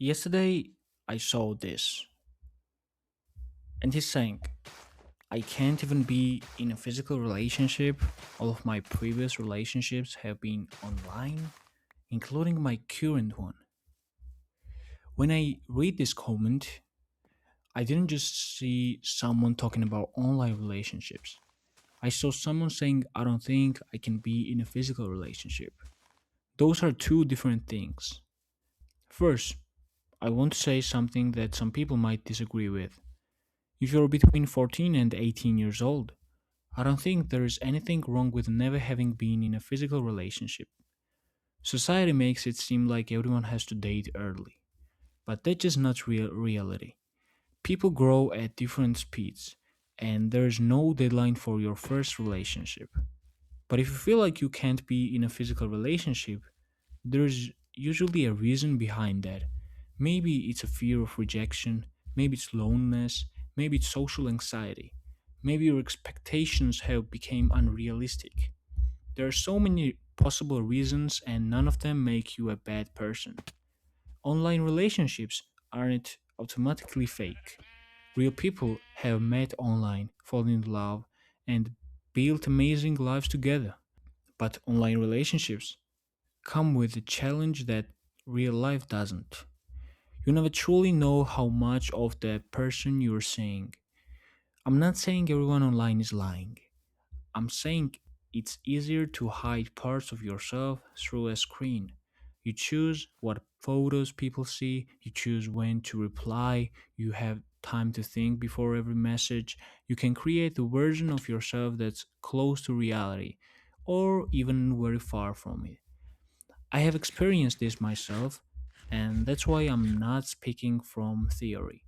Yesterday, I saw this, and he's saying, I can't even be in a physical relationship. All of my previous relationships have been online, including my current one. When I read this comment, I didn't just see someone talking about online relationships. I saw someone saying, I don't think I can be in a physical relationship. Those are two different things. First, I want to say something that some people might disagree with. If you're between 14 and 18 years old, I don't think there is anything wrong with never having been in a physical relationship. Society makes it seem like everyone has to date early, but that's just not reality. People grow at different speeds, and there is no deadline for your first relationship. But if you feel like you can't be in a physical relationship, there's usually a reason behind that. Maybe it's a fear of rejection, maybe it's loneliness, maybe it's social anxiety. Maybe your expectations have become unrealistic. There are so many possible reasons and none of them make you a bad person. Online relationships aren't automatically fake. Real people have met online, fallen in love, and built amazing lives together. But online relationships come with a challenge that real life doesn't. You never truly know how much of the person you're seeing. I'm not saying everyone online is lying. I'm saying it's easier to hide parts of yourself through a screen. You choose what photos people see, you choose when to reply, you have time to think before every message. You can create a version of yourself that's close to reality or even very far from it. I have experienced this myself, and that's why I'm not speaking from theory.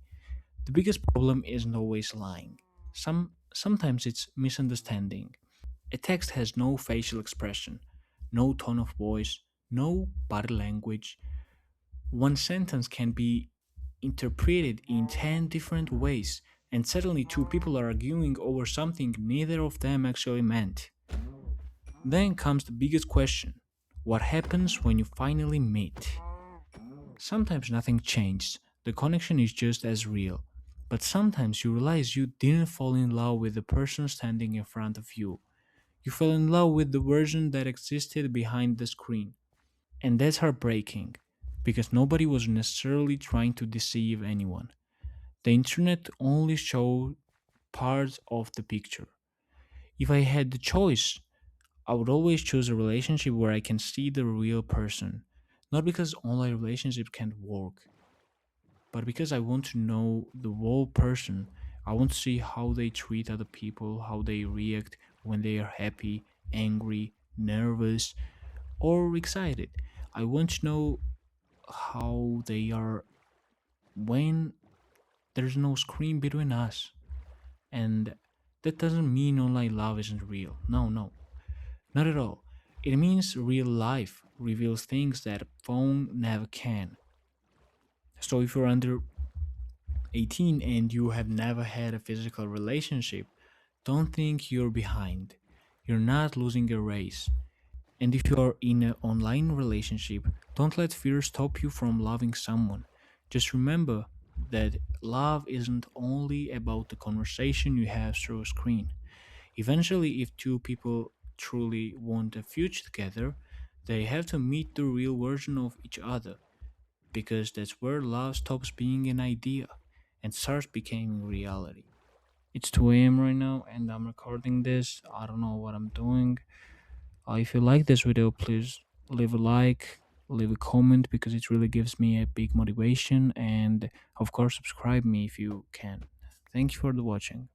The biggest problem isn't always lying. Sometimes it's misunderstanding. A text has no facial expression, no tone of voice, no body language. One sentence can be interpreted in 10 different ways, and suddenly two people are arguing over something neither of them actually meant. Then comes the biggest question: what happens when you finally meet? Sometimes nothing changed, the connection is just as real. But sometimes you realize you didn't fall in love with the person standing in front of you. You fell in love with the version that existed behind the screen. And that's heartbreaking, because nobody was necessarily trying to deceive anyone. The internet only showed parts of the picture. If I had the choice, I would always choose a relationship where I can see the real person. Not because online relationships can't work, but because I want to know the whole person. I want to see how they treat other people, how they react when they are happy, angry, nervous, or excited. I want to know how they are when there's no screen between us. And that doesn't mean online love isn't real. No, no, not at all. It means real life reveals things that a phone never can. So if you're under 18 and you have never had a physical relationship, don't think you're behind. You're not losing a race. And if you're in an online relationship, don't let fear stop you from loving someone. Just remember that love isn't only about the conversation you have through a screen. Eventually, if two people truly want a future together, they have to meet the real version of each other, because that's where love stops being an idea and starts becoming reality. It's 2 a.m. right now and I'm recording this. I don't know what I'm doing. If you like this video, please leave a like, leave a comment because it really gives me a big motivation. And of course, subscribe me if you can. Thank you for the watching.